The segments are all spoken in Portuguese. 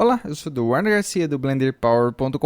Olá, eu sou o Warner Garcia do BlenderPower.com.br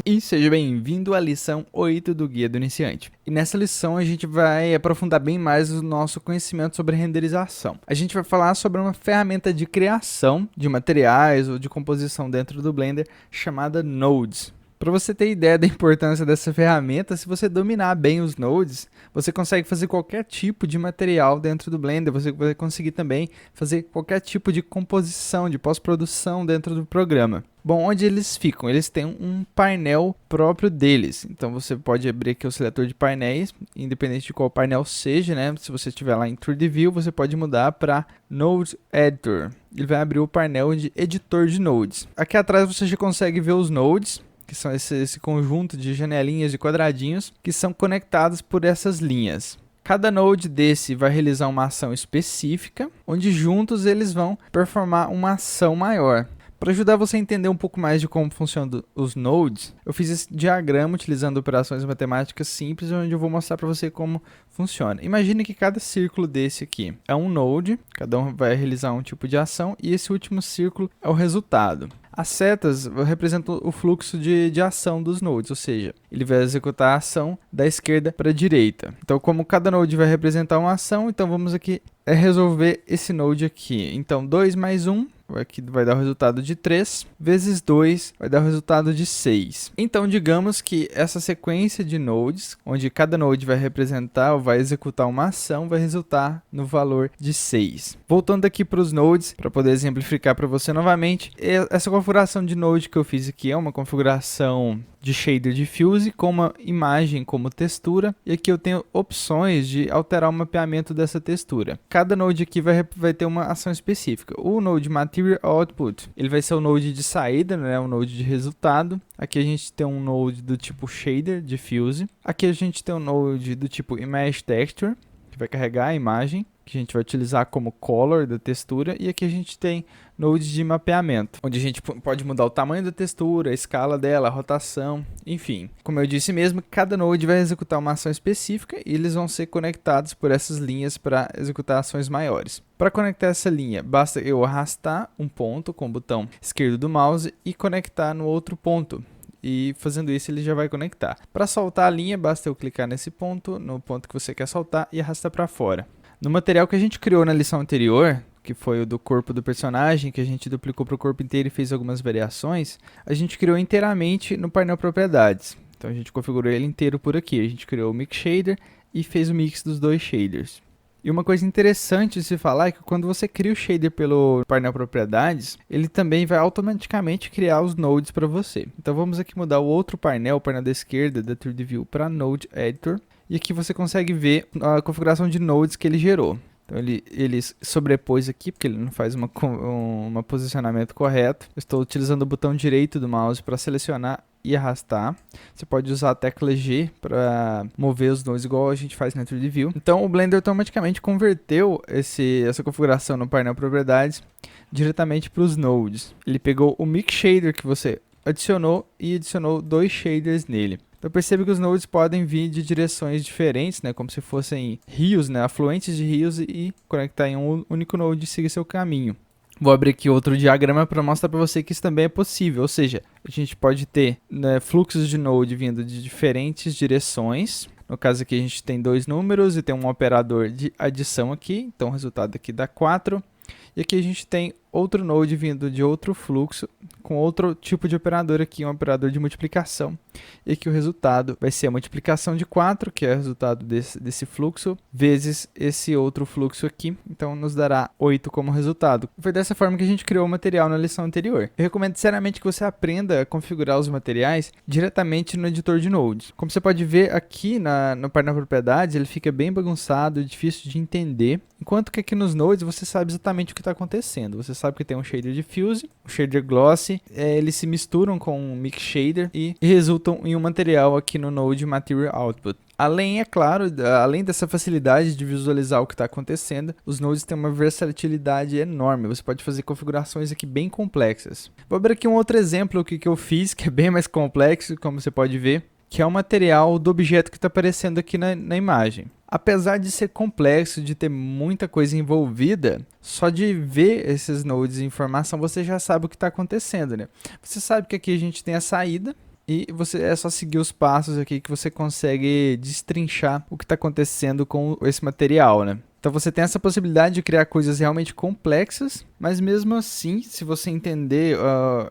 e seja bem-vindo à lição 8 do Guia do Iniciante. E nessa lição a gente vai aprofundar bem mais o nosso conhecimento sobre renderização. A gente vai falar sobre uma ferramenta de criação de materiais ou de composição dentro do Blender chamada Nodes. Para você ter ideia da importância dessa ferramenta, se você dominar bem os nodes, você consegue fazer qualquer tipo de material dentro do Blender, você vai conseguir também fazer qualquer tipo de composição, de pós-produção dentro do programa. Bom, onde eles ficam? Eles têm um painel próprio deles, então você pode abrir aqui o seletor de painéis, independente de qual painel seja, né? Se você estiver lá em 3D View, você pode mudar para Node Editor. Ele vai abrir o painel de editor de nodes. Aqui atrás você já consegue ver os nodes, que são esse conjunto de janelinhas de quadradinhos que são conectados por essas linhas. Cada node desse vai realizar uma ação específica, onde juntos eles vão performar uma ação maior. Para ajudar você a entender um pouco mais de como funcionam os nodes, eu fiz esse diagrama utilizando operações matemáticas simples, onde eu vou mostrar para você como funciona. Imagine que cada círculo desse aqui é um node, cada um vai realizar um tipo de ação, e esse último círculo é o resultado. As setas representam o fluxo de ação dos nodes, ou seja, ele vai executar a ação da esquerda para a direita. Então, como cada node vai representar uma ação, então vamos aqui resolver esse node aqui. Então, 2 mais 1, aqui vai dar o resultado de 3, vezes 2 vai dar o resultado de 6. Então, digamos que essa sequência de nodes, onde cada node vai representar ou vai executar uma ação, vai resultar no valor de 6. Voltando aqui para os nodes, para poder exemplificar para você novamente, essa configuração de node que eu fiz aqui é uma configuração de shader diffuse com uma imagem como textura, e aqui eu tenho opções de alterar o mapeamento dessa textura. Cada node aqui vai ter uma ação específica. O node Material Output, ele vai ser o node de saída, né, o node de resultado. Aqui a gente tem um node do tipo shader diffuse. Aqui a gente tem um node do tipo Image Texture, que vai carregar a imagem, que a gente vai utilizar como color da textura, e aqui a gente tem nodes de mapeamento, onde a gente pode mudar o tamanho da textura, a escala dela, a rotação, enfim. Como eu disse mesmo, cada node vai executar uma ação específica e eles vão ser conectados por essas linhas para executar ações maiores. Para conectar essa linha, basta eu arrastar um ponto com o botão esquerdo do mouse e conectar no outro ponto. E fazendo isso ele já vai conectar. Para soltar a linha, basta eu clicar nesse ponto, no ponto que você quer soltar, e arrastar para fora. No material que a gente criou na lição anterior, que foi o do corpo do personagem, que a gente duplicou para o corpo inteiro e fez algumas variações, a gente criou inteiramente no painel propriedades. Então a gente configurou ele inteiro por aqui. A gente criou o Mix Shader e fez o mix dos dois shaders. E uma coisa interessante de se falar é que quando você cria o shader pelo painel propriedades, ele também vai automaticamente criar os nodes para você. Então vamos aqui mudar o outro painel, o painel da esquerda da 3D View, para Node Editor. E aqui você consegue ver a configuração de nodes que ele gerou. Então ele sobrepôs aqui, porque ele não faz um posicionamento correto. Eu estou utilizando o botão direito do mouse para selecionar e arrastar. Você pode usar a tecla G para mover os nodes igual a gente faz na 3D View. Então o Blender automaticamente converteu essa configuração no painel propriedades diretamente para os nodes. Ele pegou o Mix Shader que você adicionou e adicionou dois shaders nele. Então percebe que os nodes podem vir de direções diferentes, né, como se fossem rios, né, afluentes de rios, e conectar em um único node e seguir seu caminho. Vou abrir aqui outro diagrama para mostrar para você que isso também é possível, ou seja, a gente pode ter, né, fluxos de node vindo de diferentes direções. No caso aqui a gente tem dois números e tem um operador de adição aqui, então o resultado aqui dá 4. E aqui a gente tem outro node vindo de outro fluxo, com outro tipo de operador aqui, um operador de multiplicação. E aqui o resultado vai ser a multiplicação de 4, que é o resultado desse fluxo, vezes esse outro fluxo aqui. Então nos dará 8 como resultado. Foi dessa forma que a gente criou o material na lição anterior. Eu recomendo seriamente que você aprenda a configurar os materiais diretamente no editor de nodes. Como você pode ver aqui no painel propriedades, ele fica bem bagunçado, difícil de entender. Enquanto que aqui nos nodes você sabe exatamente o que está acontecendo. Você sabe que tem um shader diffuse, um shader glossy, eles se misturam com um mix shader e resultam em um material aqui no node Material Output. Além, é claro, além dessa facilidade de visualizar o que está acontecendo, os nodes têm uma versatilidade enorme. Você pode fazer configurações aqui bem complexas. Vou abrir aqui um outro exemplo que eu fiz, que é bem mais complexo, como você pode ver. que é o material do objeto que está aparecendo aqui na imagem. Apesar de ser complexo, de ter muita coisa envolvida, só de ver esses nodes de informação você já sabe o que está acontecendo, né? Você sabe que aqui a gente tem a saída e é só seguir os passos aqui que você consegue destrinchar o que está acontecendo com esse material, né? Então você tem essa possibilidade de criar coisas realmente complexas, mas mesmo assim, se você entender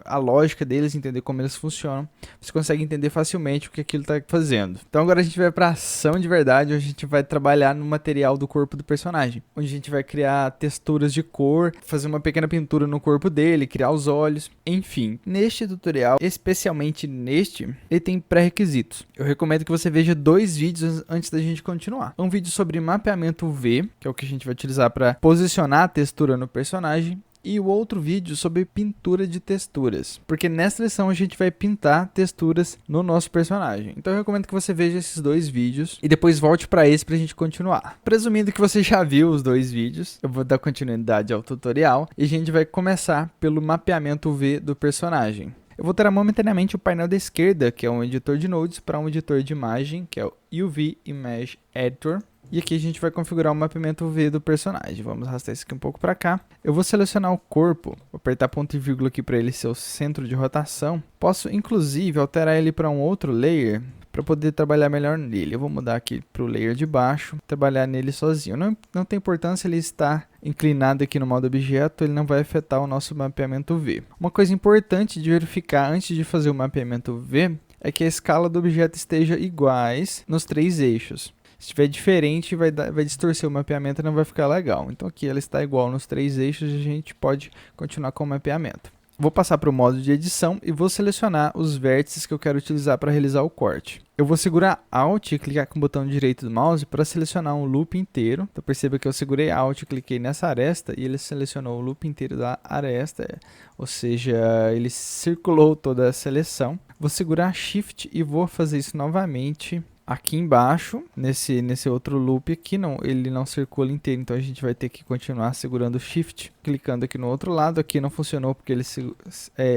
a lógica deles, entender como eles funcionam, você consegue entender facilmente o que aquilo está fazendo. Então agora a gente vai para a ação de verdade, onde a gente vai trabalhar no material do corpo do personagem, onde a gente vai criar texturas de cor, fazer uma pequena pintura no corpo dele, criar os olhos, enfim. Neste tutorial, especialmente neste, ele tem pré-requisitos. Eu recomendo que você veja 2 vídeos antes da gente continuar. Um vídeo sobre mapeamento UV, que é o que a gente vai utilizar para posicionar a textura no personagem, e o outro vídeo sobre pintura de texturas, porque nessa lição a gente vai pintar texturas no nosso personagem. Então eu recomendo que você veja esses 2 vídeos e depois volte para esse para a gente continuar. Presumindo que você já viu os 2 vídeos, eu vou dar continuidade ao tutorial e a gente vai começar pelo mapeamento UV do personagem. Eu vou alterar momentaneamente o painel da esquerda, que é um editor de nodes, para um editor de imagem, que é o UV Image Editor. E aqui a gente vai configurar o mapeamento UV do personagem. Vamos arrastar isso aqui um pouco para cá. Eu vou selecionar o corpo, vou apertar ponto e vírgula aqui para ele ser o centro de rotação. Posso, inclusive, alterar ele para um outro layer, para poder trabalhar melhor nele. Eu vou mudar aqui para o layer de baixo, trabalhar nele sozinho. Não tem importância ele estar inclinado aqui no modo objeto, ele não vai afetar o nosso mapeamento UV. Uma coisa importante de verificar antes de fazer o mapeamento UV é que a escala do objeto esteja iguais nos 3 eixos. Se estiver diferente, vai distorcer o mapeamento e não vai ficar legal. Então aqui ela está igual nos 3 eixos e a gente pode continuar com o mapeamento. Vou passar para o modo de edição e vou selecionar os vértices que eu quero utilizar para realizar o corte. Eu vou segurar Alt e clicar com o botão direito do mouse para selecionar um loop inteiro. Então perceba que eu segurei Alt e cliquei nessa aresta e ele selecionou o loop inteiro da aresta, ou seja, ele circulou toda a seleção. Vou segurar Shift e vou fazer isso novamente aqui embaixo, nesse outro loop aqui, ele não circula inteiro, então a gente vai ter que continuar segurando o Shift, clicando aqui no outro lado. Aqui não funcionou porque ele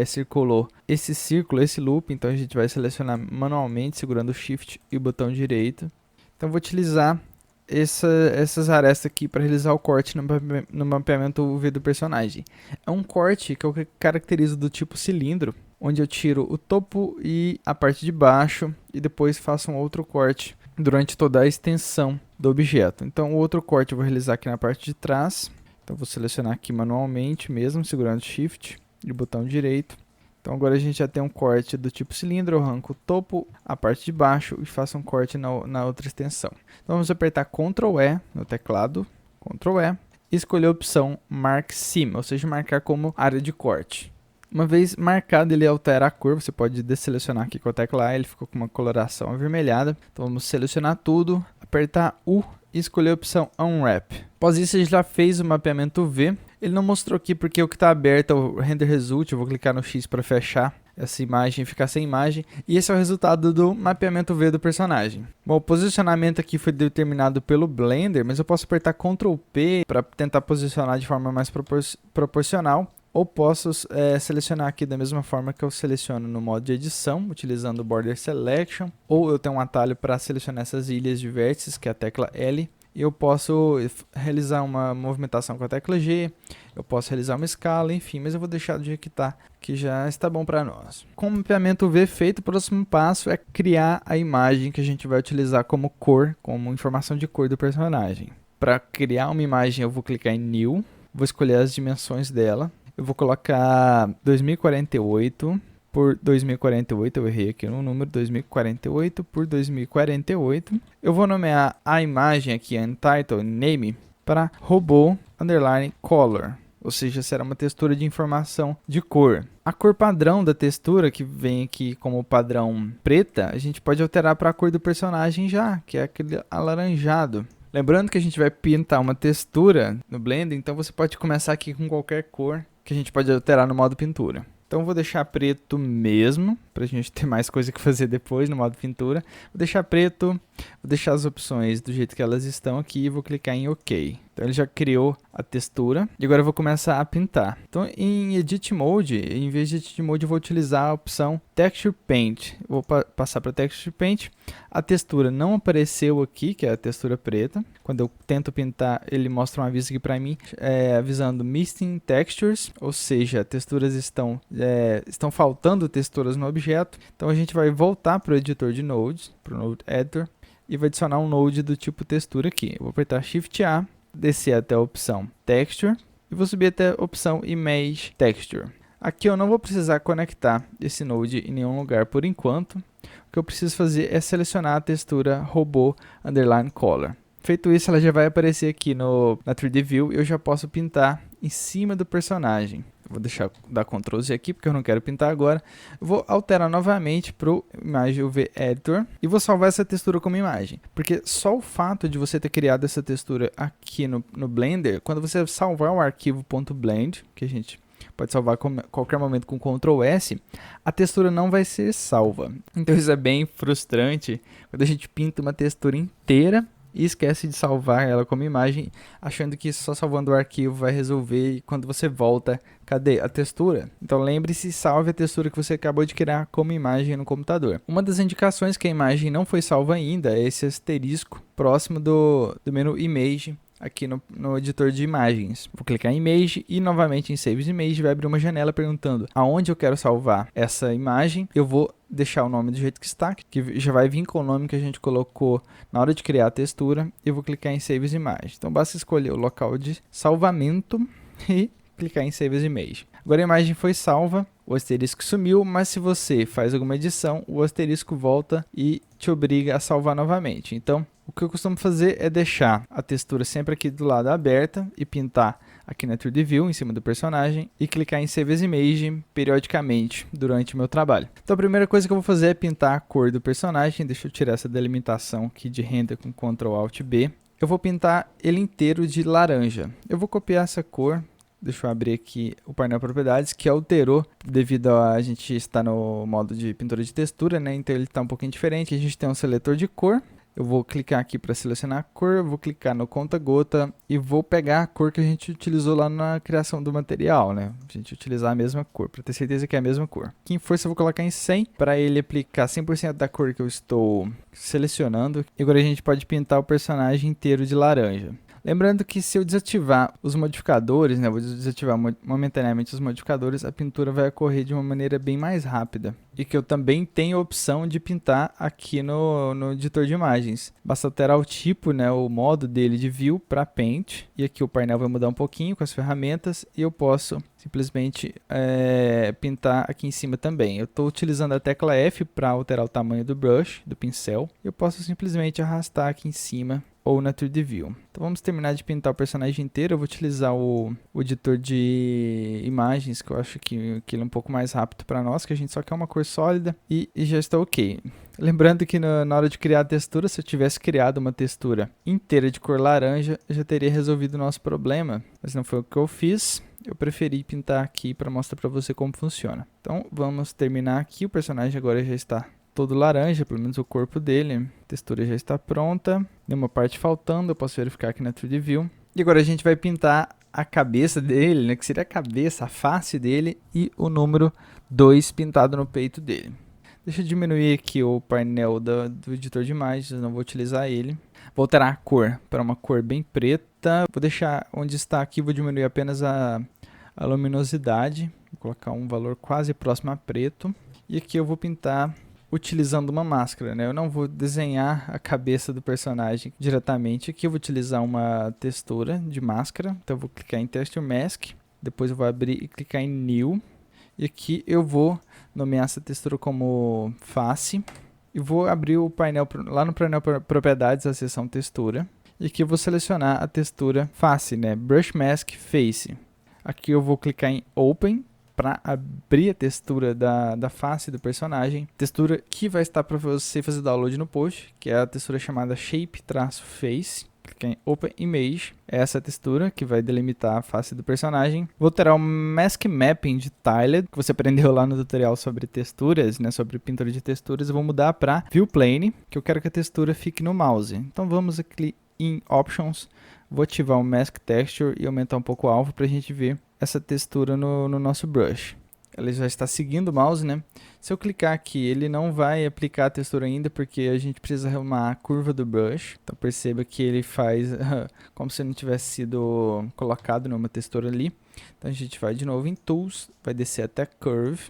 circulou esse círculo, esse loop, então a gente vai selecionar manualmente, segurando o Shift e o botão direito. Então vou utilizar essas arestas aqui para realizar o corte no mapeamento UV do personagem. É um corte que eu caracterizo do tipo cilindro, onde eu tiro o topo e a parte de baixo e depois faço um outro corte durante toda a extensão do objeto. Então o outro corte eu vou realizar aqui na parte de trás. Então vou selecionar aqui manualmente mesmo, segurando Shift e o botão direito. Então agora a gente já tem um corte do tipo cilindro, eu arranco o topo, a parte de baixo e faço um corte na outra extensão. Então vamos apertar Ctrl E no teclado, Ctrl E, e escolher a opção Mark Seam, ou seja, marcar como área de corte. Uma vez marcado, ele altera a cor, você pode desselecionar aqui com a tecla A, ele ficou com uma coloração avermelhada. Então vamos selecionar tudo, apertar U e escolher a opção Unwrap. Após isso, a gente já fez o mapeamento UV. Ele não mostrou aqui porque o que está aberto é o Render Result, eu vou clicar no X para fechar essa imagem e ficar sem imagem. E esse é o resultado do mapeamento UV do personagem. Bom, o posicionamento aqui foi determinado pelo Blender, mas eu posso apertar Ctrl P para tentar posicionar de forma mais proporcional. Ou posso selecionar aqui da mesma forma que eu seleciono no modo de edição, utilizando o Border Selection. Ou eu tenho um atalho para selecionar essas ilhas de vértices, que é a tecla L. E eu posso realizar uma movimentação com a tecla G. Eu posso realizar uma escala, enfim. Mas eu vou deixar do jeito que está, que já está bom para nós. Com o mapeamento UV feito, o próximo passo é criar a imagem que a gente vai utilizar como cor, como informação de cor do personagem. Para criar uma imagem, eu vou clicar em New. Vou escolher as dimensões dela. Eu vou colocar 2048 por 2048, eu errei aqui no número, 2048 por 2048. Eu vou nomear a imagem aqui, Untitled Name, para robô underline color, ou seja, será uma textura de informação de cor. A cor padrão da textura, que vem aqui como padrão preta, a gente pode alterar para a cor do personagem já, que é aquele alaranjado. Lembrando que a gente vai pintar uma textura no Blender, então você pode começar aqui com qualquer cor que a gente pode alterar no modo pintura. Então vou deixar preto mesmo, para a gente ter mais coisa que fazer depois no modo pintura. Vou deixar preto, Vou deixar as opções do jeito que elas estão aqui e vou clicar em OK. Então ele já criou a textura e agora eu vou começar a pintar. Então em Edit Mode, em vez de Edit Mode, eu vou utilizar a opção Texture Paint. Eu vou passar para Texture Paint. A textura não apareceu aqui, que é a textura preta. Quando eu tento pintar, ele mostra um aviso aqui para mim, avisando Missing Textures, ou seja, texturas estão faltando texturas no objeto. Então a gente vai voltar para o editor de nodes, para o Node Editor, e vai adicionar um node do tipo textura aqui. Eu vou apertar Shift A, descer até a opção Texture e vou subir até a opção Image Texture. Aqui eu não vou precisar conectar esse node em nenhum lugar por enquanto. O que eu preciso fazer é selecionar a textura Robô Underline Color. Feito isso, ela já vai aparecer aqui na 3D View e eu já posso pintar em cima do personagem. Eu vou dar Ctrl Z aqui porque eu não quero pintar agora. Eu vou alterar novamente para o Image UV Editor e vou salvar essa textura como imagem. Porque só o fato de você ter criado essa textura aqui no Blender, quando você salvar o arquivo .blend, que a gente pode salvar a qualquer momento com Ctrl S, a textura não vai ser salva. Então isso é bem frustrante quando a gente pinta uma textura inteira e esquece de salvar ela como imagem, achando que só salvando o arquivo vai resolver e quando você volta, cadê a textura? Então lembre-se, salve a textura que você acabou de criar como imagem no computador. Uma das indicações que a imagem não foi salva ainda é esse asterisco próximo do menu Image, aqui no editor de imagens. Vou clicar em Image e novamente em Save Image vai abrir uma janela perguntando aonde eu quero salvar essa imagem. Eu vou deixar o nome do jeito que está, que já vai vir com o nome que a gente colocou na hora de criar a textura. E vou clicar em Save Image. Então basta escolher o local de salvamento e clicar em Save Image. Agora a imagem foi salva, o asterisco sumiu, mas se você faz alguma edição, o asterisco volta e te obriga a salvar novamente. Então, o que eu costumo fazer é deixar a textura sempre aqui do lado aberta e pintar aqui na 3D View, em cima do personagem, e clicar em Save as Image periodicamente durante o meu trabalho. Então a primeira coisa que eu vou fazer é pintar a cor do personagem. Deixa eu tirar essa delimitação aqui de render com Ctrl Alt B. Eu vou pintar ele inteiro de laranja. Eu vou copiar essa cor. Deixa eu abrir aqui o painel propriedades, que alterou devido a gente estar no modo de pintura de textura, né? Então ele está um pouquinho diferente. A gente tem um seletor de cor. Eu vou clicar aqui para selecionar a cor, vou clicar no conta-gota e vou pegar a cor que a gente utilizou lá na criação do material, né? A gente utilizar a mesma cor, para ter certeza que é a mesma cor. Aqui em força eu vou colocar em 100 para ele aplicar 100% da cor que eu estou selecionando. E agora a gente pode pintar o personagem inteiro de laranja. Lembrando que se eu desativar os modificadores, né, vou desativar momentaneamente os modificadores, a pintura vai ocorrer de uma maneira bem mais rápida. E que eu também tenho a opção de pintar aqui no editor de imagens. Basta alterar o tipo, né, o modo dele de View para Paint. E aqui o painel vai mudar um pouquinho com as ferramentas e eu posso simplesmente pintar aqui em cima também. Eu estou utilizando a tecla F para alterar o tamanho do brush, do pincel. Eu posso simplesmente arrastar aqui em cima ou na 3D View. Então vamos terminar de pintar o personagem inteiro. Eu vou utilizar o editor de imagens, que eu acho que ele é um pouco mais rápido para nós, que a gente só quer uma cor sólida e já está ok. Lembrando que na hora de criar a textura, se eu tivesse criado uma textura inteira de cor laranja, eu já teria resolvido o nosso problema, mas não foi o que eu fiz. Eu preferi pintar aqui para mostrar para você como funciona. Então vamos terminar aqui. O personagem agora já está todo laranja, pelo menos o corpo dele. A textura já está pronta. Tem uma parte faltando, eu posso verificar aqui na 3D View. E agora a gente vai pintar a cabeça dele, né, que seria a cabeça, a face dele e o número 2 pintado no peito dele. Deixa eu diminuir aqui o painel do editor de imagens, eu não vou utilizar ele. Vou alterar a cor para uma cor bem preta. Vou deixar onde está aqui, vou diminuir apenas a luminosidade. Vou colocar um valor quase próximo a preto. E aqui eu vou pintar utilizando uma máscara, né? Eu não vou desenhar a cabeça do personagem diretamente. Aqui eu vou utilizar uma textura de máscara. Então eu vou clicar em Texture Mask. Depois eu vou abrir e clicar em New. E aqui eu vou nomear essa textura como face. E vou abrir o painel, lá no painel propriedades, a seção textura. E aqui eu vou selecionar a textura face, né? Brush Mask Face. Aqui eu vou clicar em Open para abrir a textura da face do personagem. Textura que vai estar para você fazer download no post, que é a textura chamada Shape-Face. clicar em Open Image, é essa textura que vai delimitar a face do personagem. Vou alterar o Mask Mapping de Tiled, que você aprendeu lá no tutorial sobre texturas, né, sobre pintura de texturas. Eu vou mudar para View Plane, que eu quero que a textura fique no mouse. Então vamos aqui em Options, vou ativar o Mask Texture e aumentar um pouco o alvo para a gente ver essa textura no nosso brush. Ela já está seguindo o mouse, né? Se eu clicar aqui, ele não vai aplicar a textura ainda, porque a gente precisa arrumar a curva do brush. Então perceba que ele faz como se não tivesse sido colocado numa textura ali. Então a gente vai de novo em Tools, vai descer até Curve,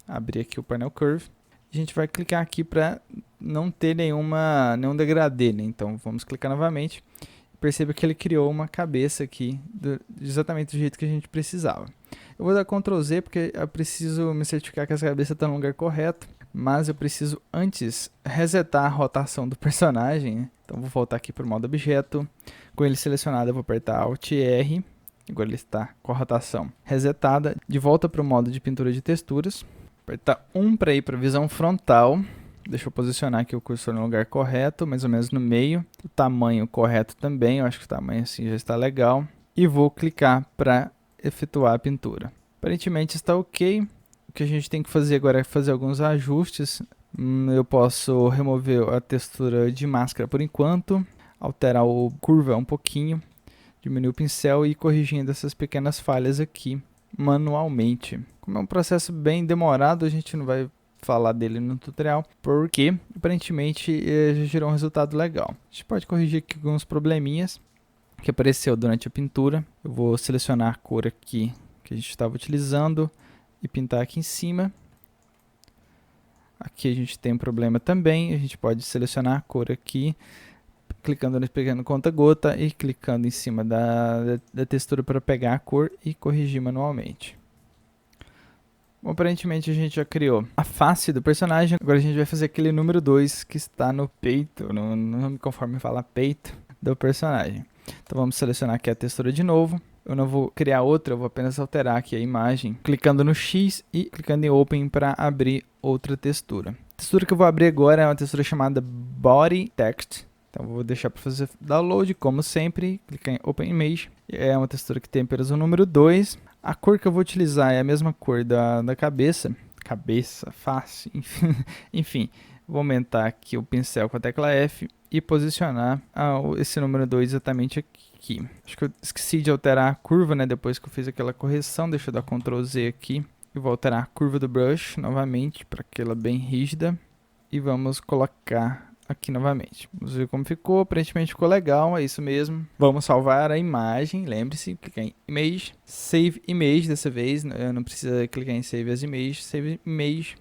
abrir aqui o painel Curve. A gente vai clicar aqui para não ter nenhum degradê, né? Então vamos clicar novamente. Perceba que ele criou uma cabeça aqui, exatamente do jeito que a gente precisava. Eu vou dar Ctrl Z porque eu preciso me certificar que essa cabeça está no lugar correto, mas eu preciso antes resetar a rotação do personagem, né? Então vou voltar aqui para o modo objeto, com ele selecionado eu vou apertar Alt R, agora ele está com a rotação resetada, de volta para o modo de pintura de texturas, apertar 1 para ir para a visão frontal. Deixa eu posicionar aqui o cursor no lugar correto, mais ou menos no meio. O tamanho correto também, eu acho que o tamanho assim já está legal. E vou clicar para efetuar a pintura. Aparentemente está ok. O que a gente tem que fazer agora é fazer alguns ajustes. Eu posso remover a textura de máscara por enquanto, alterar o curva um pouquinho, diminuir o pincel e ir corrigindo essas pequenas falhas aqui manualmente. Como é um processo bem demorado, a gente não vai falar dele no tutorial, porque aparentemente já gerou um resultado legal. A gente pode corrigir aqui alguns probleminhas que apareceu durante a pintura. Eu vou selecionar a cor aqui que a gente estava utilizando e pintar aqui em cima. Aqui a gente tem um problema também, a gente pode selecionar a cor aqui, clicando no pegando conta-gota e clicando em cima da textura para pegar a cor e corrigir manualmente. Bom, aparentemente a gente já criou a face do personagem, agora a gente vai fazer aquele número 2 que está no peito, no nome conforme fala peito do personagem. Então vamos selecionar aqui a textura de novo, eu não vou criar outra, eu vou apenas alterar aqui a imagem, clicando no X e clicando em Open para abrir outra textura. A textura que eu vou abrir agora é uma textura chamada Body Text. Então vou deixar para fazer download, como sempre, clicar em Open Image. É uma textura que tem apenas o número 2. A cor que eu vou utilizar é a mesma cor da cabeça. Face, enfim. Vou aumentar aqui o pincel com a tecla F e posicionar esse número 2 exatamente aqui. Acho que eu esqueci de alterar a curva, né? Depois que eu fiz aquela correção, deixa eu dar Ctrl Z aqui. E vou alterar a curva do brush novamente para aquela bem rígida. E vamos colocar aqui novamente. Vamos ver como ficou. Aparentemente ficou legal, é isso mesmo. Vamos salvar a imagem, lembre-se, clicar em Image, Save Image dessa vez, não precisa clicar em Save as Images, Save Image.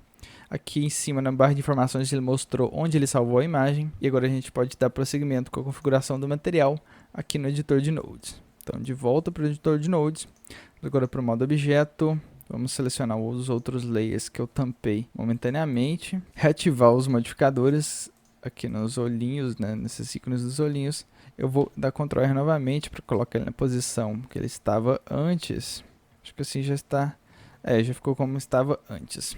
Aqui em cima na barra de informações ele mostrou onde ele salvou a imagem. E agora a gente pode dar prosseguimento com a configuração do material aqui no editor de nodes. Então de volta para o editor de nodes, agora para o modo objeto. Vamos selecionar os outros layers que eu tampei momentaneamente, reativar os modificadores aqui nos olhinhos, né, nesses ícones dos olhinhos. Eu vou dar Ctrl R novamente para colocar ele na posição que ele estava antes. Acho que assim já está, já ficou como estava antes.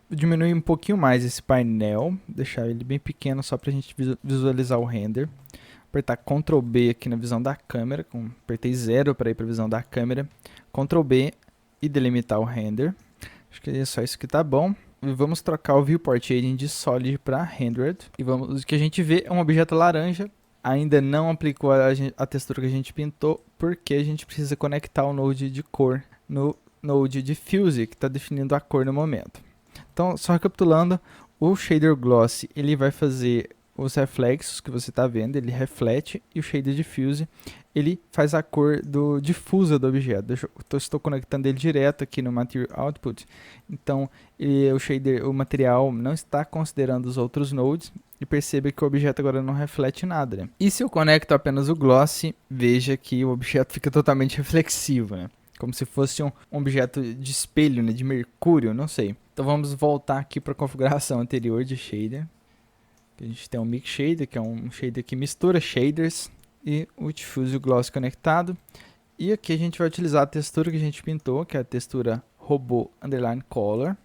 Vou diminuir um pouquinho mais esse painel, deixar ele bem pequeno só para a gente visualizar o render. Apertar Ctrl B aqui na visão da câmera, apertei 0 para ir para a visão da câmera, Ctrl B e delimitar o render. Acho que é só isso que tá bom. E vamos trocar o Viewport Shading de Solid para Rendered. E o que a gente vê é um objeto laranja. Ainda não aplicou a textura que a gente pintou, porque a gente precisa conectar o node de cor no node Diffuse, que está definindo a cor no momento. Então, só recapitulando, o Shader Gloss ele vai fazer os reflexos que você está vendo, ele reflete, e o Shader Diffuse ele faz a cor difusa do objeto. Estou conectando ele direto aqui no Material Output, então o material não está considerando os outros nodes, e perceba que o objeto agora não reflete nada, né? E se eu conecto apenas o Gloss, veja que o objeto fica totalmente reflexivo, né? Como se fosse um objeto de espelho, né? De mercúrio, não sei. Então vamos voltar aqui para a configuração anterior de Shader. A gente tem um Mix Shader, que é um shader que mistura shaders, e o Diffuse e o Gloss conectado. E aqui a gente vai utilizar a textura que a gente pintou, que é a textura Robô Underline Color.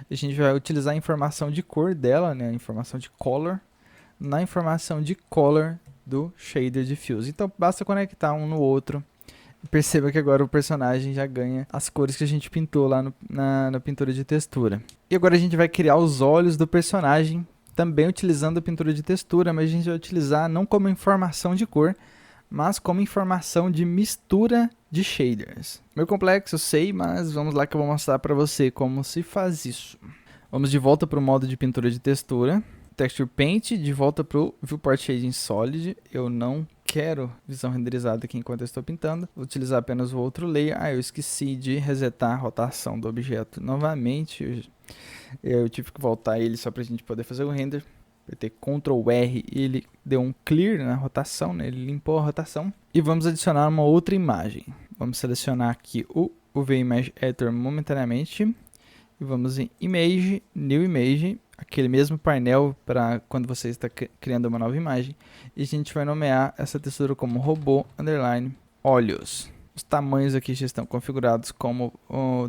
A gente vai utilizar a informação de cor dela, né, a informação de Color. Na informação de Color, do shader diffuse. Então basta conectar um no outro. Perceba que agora o personagem já ganha as cores que a gente pintou lá na pintura de textura. E agora a gente vai criar os olhos do personagem, também utilizando a pintura de textura, mas a gente vai utilizar não como informação de cor, mas como informação de mistura de shaders. Meio complexo, eu sei, mas vamos lá que eu vou mostrar para você como se faz isso. Vamos de volta para o modo de pintura de textura. Texture Paint, de volta para o Viewport Shading Solid. Eu não quero visão renderizada aqui enquanto eu estou pintando. Vou utilizar apenas o outro layer. Eu esqueci de resetar a rotação do objeto novamente. Eu tive que voltar ele só para a gente poder fazer o render. Apertei Ctrl R e ele deu um clear na rotação, né? Ele limpou a rotação. E vamos adicionar uma outra imagem. Vamos selecionar aqui o UV-Image Editor momentaneamente. E vamos em Image, New Image, aquele mesmo painel para quando você está criando uma nova imagem. E a gente vai nomear essa textura como robô underline olhos. Os tamanhos aqui já estão configurados como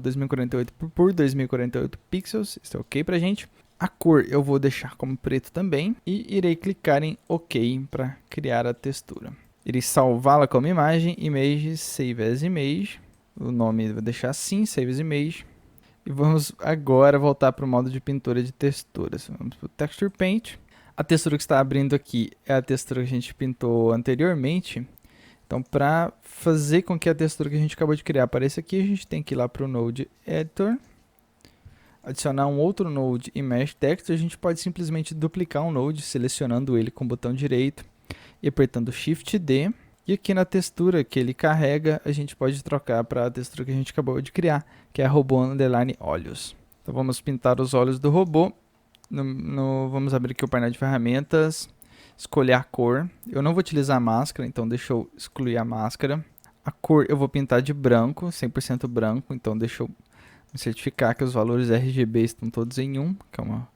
2048 por 2048 pixels. Isso é ok pra gente. A cor eu vou deixar como preto também. E irei clicar em OK para criar a textura. Irei salvá-la como imagem. Image, Save as Image. O nome eu vou deixar assim, Save as Image. E vamos agora voltar para o modo de pintura de texturas. Vamos para o Texture Paint. A textura que está abrindo aqui é a textura que a gente pintou anteriormente. Então, para fazer com que a textura que a gente acabou de criar apareça aqui, a gente tem que ir lá para o Node Editor. Adicionar um outro Node em Mesh Texture. A gente pode simplesmente duplicar um Node, selecionando ele com o botão direito e apertando Shift D. E aqui na textura que ele carrega, a gente pode trocar para a textura que a gente acabou de criar, que é a robô underline olhos. Então vamos pintar os olhos do robô. Vamos abrir aqui o painel de ferramentas, escolher a cor. Eu não vou utilizar a máscara, então deixa eu excluir a máscara. A cor eu vou pintar de branco, 100% branco, então deixa eu me certificar que os valores RGB estão todos em 1, que é uma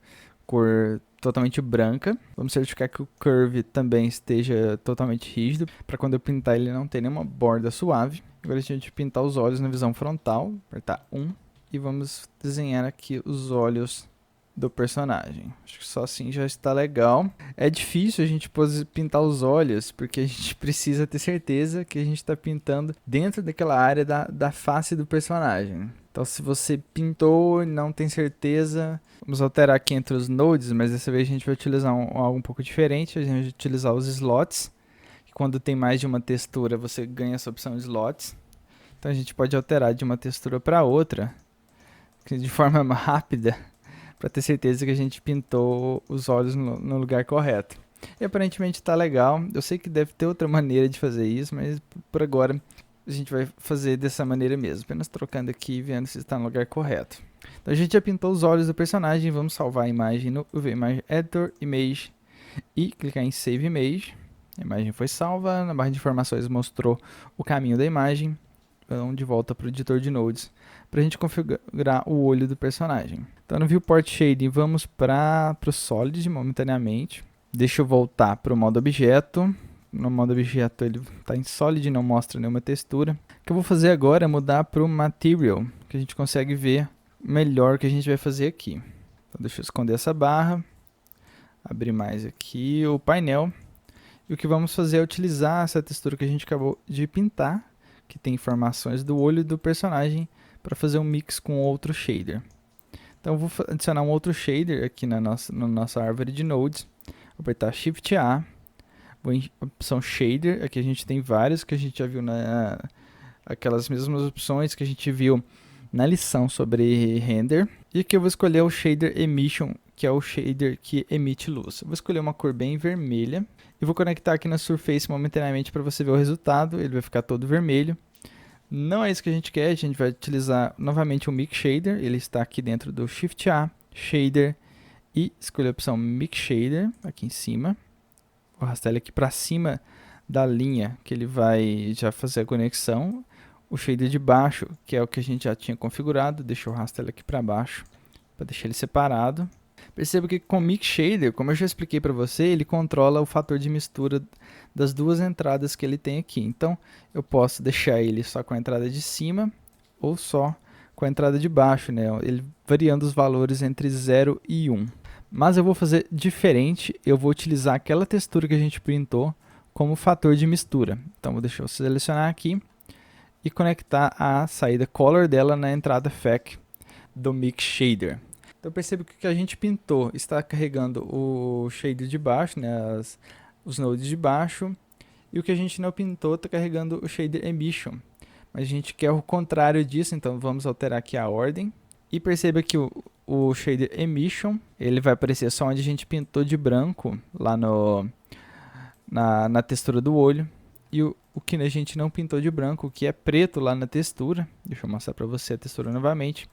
cor totalmente branca. Vamos certificar que o curve também esteja totalmente rígido, para quando eu pintar ele não ter nenhuma borda suave. Agora a gente vai pintar os olhos na visão frontal, apertar 1, e vamos desenhar aqui os olhos do personagem. Acho que só assim já está legal. É difícil a gente pintar os olhos, porque a gente precisa ter certeza que a gente está pintando dentro daquela área da face do personagem. Então, se você pintou e não tem certeza, vamos alterar aqui entre os nodes, mas dessa vez a gente vai utilizar algo um pouco diferente. A gente vai utilizar os slots, que quando tem mais de uma textura, você ganha essa opção de slots. Então, a gente pode alterar de uma textura para outra, de forma rápida, para ter certeza que a gente pintou os olhos no lugar correto. E aparentemente está legal. Eu sei que deve ter outra maneira de fazer isso, mas por agora a gente vai fazer dessa maneira mesmo, apenas trocando aqui e vendo se está no lugar correto. Então a gente já pintou os olhos do personagem, vamos salvar a imagem no UV Image Editor, Image, e clicar em Save Image. A imagem foi salva, na barra de informações mostrou o caminho da imagem. Vamos de volta para o editor de nodes, para a gente configurar o olho do personagem. Então no Viewport Shading vamos para o Solid momentaneamente. Deixa eu voltar para o modo objeto. No modo objeto ele está em Solid, não mostra nenhuma textura. O que eu vou fazer agora é mudar para o Material, que a gente consegue ver melhor o que a gente vai fazer aqui. Então deixa eu esconder essa barra, abrir mais aqui o painel. E o que vamos fazer é utilizar essa textura que a gente acabou de pintar, que tem informações do olho do personagem, para fazer um mix com outro shader. Então eu vou adicionar um outro shader aqui na nossa árvore de nodes. Vou apertar Shift A. Vou em opção Shader, aqui a gente tem vários que a gente já viu aquelas mesmas opções que a gente viu na lição sobre render. E aqui eu vou escolher o Shader Emission, que é o shader que emite luz. Eu vou escolher uma cor bem vermelha e vou conectar aqui na Surface momentaneamente para você ver o resultado. Ele vai ficar todo vermelho. Não é isso que a gente quer, a gente vai utilizar novamente o Mix Shader. Ele está aqui dentro do Shift A, Shader, e escolher a opção Mix Shader aqui em cima. Vou arrastar ele aqui para cima da linha que ele vai já fazer a conexão. O shader de baixo, que é o que a gente já tinha configurado, deixa eu arrastar ele aqui para baixo para deixar ele separado. Perceba que com o Mix Shader, como eu já expliquei para você, ele controla o fator de mistura das duas entradas que ele tem aqui. Então eu posso deixar ele só com a entrada de cima ou só com a entrada de baixo, né? Ele variando os valores entre 0 e 1. Mas eu vou fazer diferente, eu vou utilizar aquela textura que a gente printou como fator de mistura. Então vou deixar eu selecionar aqui e conectar a saída Color dela na entrada FEC do Mix Shader. Então perceba que o que a gente pintou está carregando o shader de baixo, né, os nodes de baixo, e o que a gente não pintou está carregando o shader Emission. Mas a gente quer o contrário disso, então vamos alterar aqui a ordem. E perceba que o shader Emission, ele vai aparecer só onde a gente pintou de branco, lá na textura do olho. E o que a gente não pintou de branco, o que é preto lá na textura, deixa eu mostrar para você a textura novamente.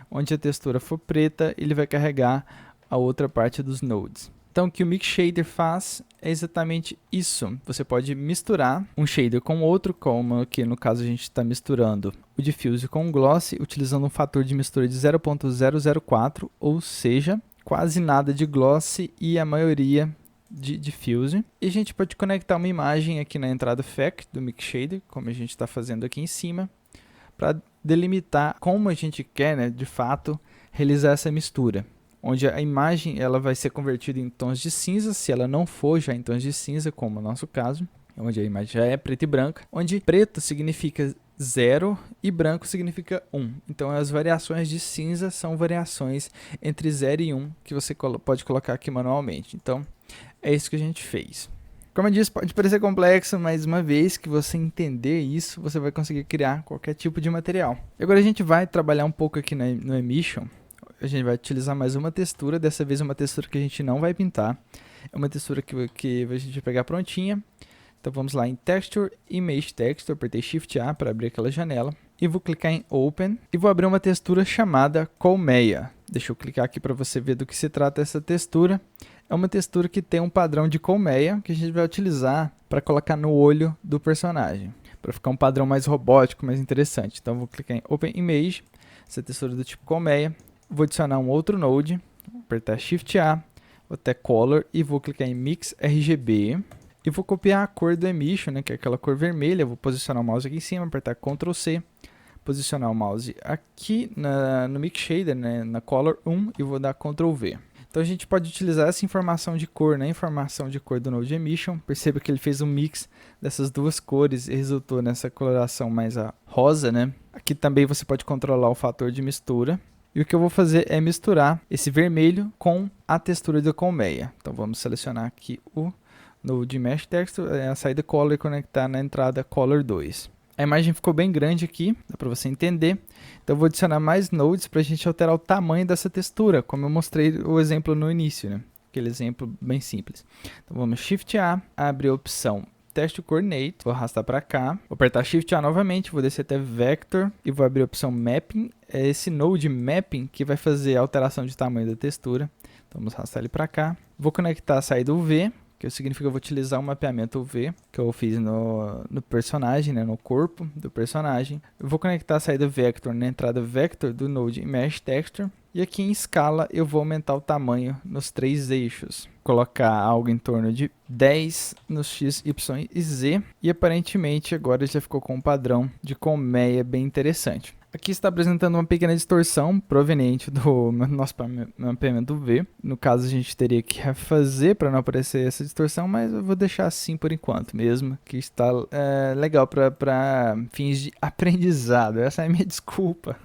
Onde a textura for preta, ele vai carregar a outra parte dos nodes. Então o que o Mix Shader faz é exatamente isso. Você pode misturar um shader com outro, como aqui no caso a gente está misturando o Diffuse com o Gloss, utilizando um fator de mistura de 0.004, ou seja, quase nada de Gloss e a maioria de Diffuse. E a gente pode conectar uma imagem aqui na entrada FEC do Mix Shader, como a gente está fazendo aqui em cima, para delimitar como a gente quer, né, de fato, realizar essa mistura. Onde a imagem ela vai ser convertida em tons de cinza, se ela não for já em tons de cinza, como no nosso caso, onde a imagem já é preta e branca, onde preto significa 0 e branco significa 1. Então as variações de cinza são variações entre 0 e 1 que você pode colocar aqui manualmente. Então é isso que a gente fez. Como eu disse, pode parecer complexo, mas uma vez que você entender isso, você vai conseguir criar qualquer tipo de material. E agora a gente vai trabalhar um pouco aqui no Emission. A gente vai utilizar mais uma textura, dessa vez uma textura que a gente não vai pintar. É uma textura que a gente vai pegar prontinha. Então vamos lá em Texture, Image Texture, apertei Shift A para abrir aquela janela. E vou clicar em Open e vou abrir uma textura chamada Colmeia. Deixa eu clicar aqui para você ver do que se trata essa textura. É uma textura que tem um padrão de colmeia que a gente vai utilizar para colocar no olho do personagem, para ficar um padrão mais robótico, mais interessante. Então vou clicar em Open Image, essa textura do tipo colmeia. Vou adicionar um outro node, vou apertar Shift A, vou até Color e vou clicar em Mix RGB. E vou copiar a cor do Emission, né, que é aquela cor vermelha. Vou posicionar o mouse aqui em cima, apertar Ctrl C. Posicionar o mouse aqui no Mix Shader, né, na Color 1 e vou dar Ctrl V. Então a gente pode utilizar essa informação de cor na informação de cor do Node Emission. Perceba que ele fez um mix dessas duas cores e resultou nessa coloração mais rosa, né? Aqui também você pode controlar o fator de mistura. E o que eu vou fazer é misturar esse vermelho com a textura da colmeia. Então vamos selecionar aqui o Node Mesh Texture, a saída Color e conectar na entrada Color 2. A imagem ficou bem grande aqui, dá para você entender. Então eu vou adicionar mais nodes para a gente alterar o tamanho dessa textura, como eu mostrei o exemplo no início, né? Aquele exemplo bem simples. Então vamos Shift A, abrir a opção Texture Coordinate, vou arrastar para cá, vou apertar Shift A novamente, vou descer até Vector e vou abrir a opção Mapping. É esse Node Mapping que vai fazer a alteração de tamanho da textura. Então vamos arrastar ele para cá. Vou conectar a saída UV, que significa que eu vou utilizar o mapeamento UV que eu fiz no personagem, né, no corpo do personagem. Eu vou conectar a saída Vector na entrada Vector do Node Mesh Texture. E aqui em escala eu vou aumentar o tamanho nos 3 eixos. Colocar algo em torno de 10 nos X, Y e Z. E aparentemente agora já ficou com um padrão de colmeia bem interessante. Aqui está apresentando uma pequena distorção proveniente do nosso mapeamento V. No caso, a gente teria que refazer para não aparecer essa distorção, mas eu vou deixar assim por enquanto mesmo, que está legal para fins de aprendizado. Essa é a minha desculpa.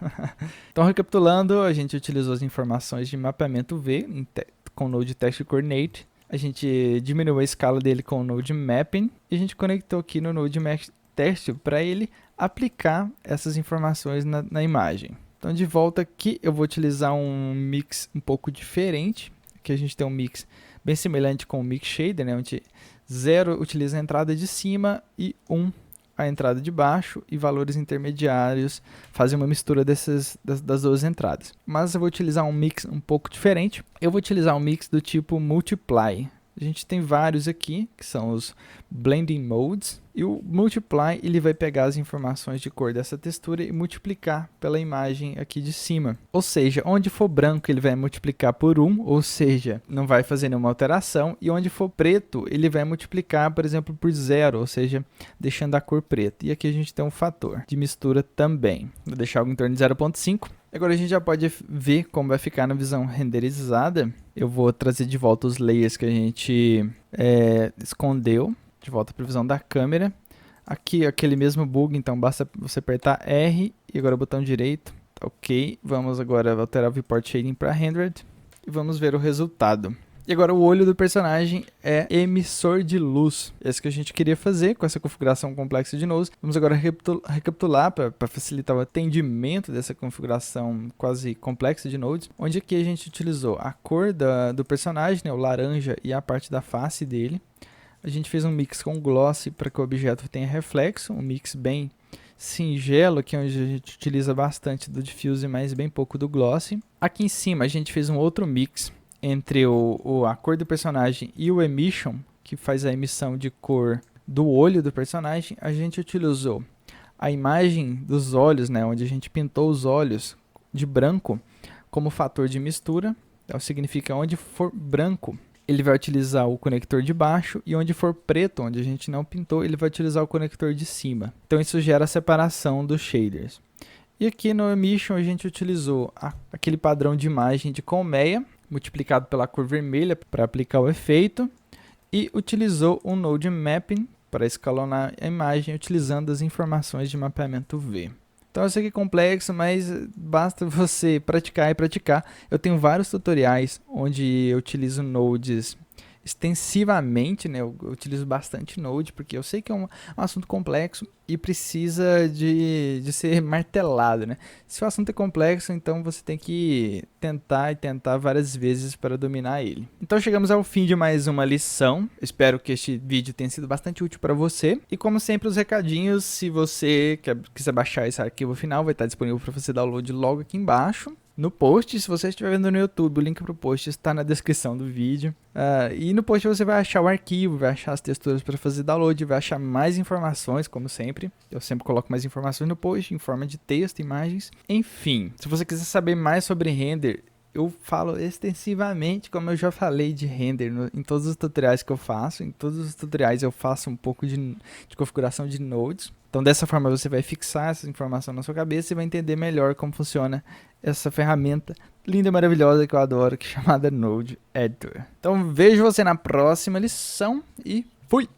Então, recapitulando, a gente utilizou as informações de mapeamento V com o Node Texture Coordinate. A gente diminuiu a escala dele com o Node Mapping e a gente conectou aqui no Node Mesh Texture para ele aplicar essas informações na imagem. Então de volta aqui eu vou utilizar um mix um pouco diferente. Aqui a gente tem um mix bem semelhante com o Mix Shader, né, onde 0 utiliza a entrada de cima e 1 a entrada de baixo e valores intermediários fazem uma mistura das duas entradas. Mas eu vou utilizar um mix um pouco diferente. Eu vou utilizar um mix do tipo Multiply. A gente tem vários aqui, que são os Blending Modes. E o Multiply, ele vai pegar as informações de cor dessa textura e multiplicar pela imagem aqui de cima. Ou seja, onde for branco, ele vai multiplicar por 1, ou seja, não vai fazer nenhuma alteração. E onde for preto, ele vai multiplicar, por exemplo, por 0, ou seja, deixando a cor preta. E aqui a gente tem um fator de mistura também. Vou deixar algo em torno de 0.5. Agora a gente já pode ver como vai ficar na visão renderizada. Eu vou trazer de volta os layers que a gente escondeu. De volta à previsão da câmera. Aqui, aquele mesmo bug, então basta você apertar R e agora o botão direito. Ok, vamos agora alterar o Viewport Shading para Rendered e vamos ver o resultado. E agora o olho do personagem é emissor de luz. Esse que a gente queria fazer com essa configuração complexa de nodes. Vamos agora recapitular para facilitar o atendimento dessa configuração quase complexa de nodes. Onde aqui a gente utilizou a cor do personagem, né, o laranja e a parte da face dele. A gente fez um mix com gloss para que o objeto tenha reflexo, um mix bem singelo, aqui onde a gente utiliza bastante do diffuse, mas bem pouco do gloss. Aqui em cima a gente fez um outro mix entre a cor do personagem e o emission, que faz a emissão de cor do olho do personagem. A gente utilizou a imagem dos olhos, né, onde a gente pintou os olhos de branco como fator de mistura. Então significa onde for branco, ele vai utilizar o conector de baixo, e onde for preto, onde a gente não pintou, ele vai utilizar o conector de cima. Então isso gera a separação dos shaders. E aqui no emission a gente utilizou aquele padrão de imagem de colmeia, multiplicado pela cor vermelha para aplicar o efeito, e utilizou um Node Mapping para escalonar a imagem utilizando as informações de mapeamento V. Então eu sei que é complexo, mas basta você praticar e praticar. Eu tenho vários tutoriais onde eu utilizo nodes extensivamente, né? Eu utilizo bastante Node, porque eu sei que é um assunto complexo e precisa de ser martelado, né? Se o assunto é complexo, então você tem que tentar várias vezes para dominar ele. Então chegamos ao fim de mais uma lição. Espero que este vídeo tenha sido bastante útil para você. E como sempre, os recadinhos, se você quiser baixar esse arquivo final, vai estar disponível para você download logo aqui embaixo. No post, se você estiver vendo no YouTube, o link para o post está na descrição do vídeo. E no post você vai achar o arquivo, vai achar as texturas para fazer download, vai achar mais informações, como sempre. Eu sempre coloco mais informações no post, em forma de texto, imagens. Enfim, se você quiser saber mais sobre render, eu falo extensivamente, como eu já falei de render em todos os tutoriais que eu faço. Em todos os tutoriais eu faço um pouco de configuração de nodes. Então dessa forma você vai fixar essa informação na sua cabeça e vai entender melhor como funciona essa ferramenta linda e maravilhosa que eu adoro, que é chamada Node Editor. Então vejo você na próxima lição e fui!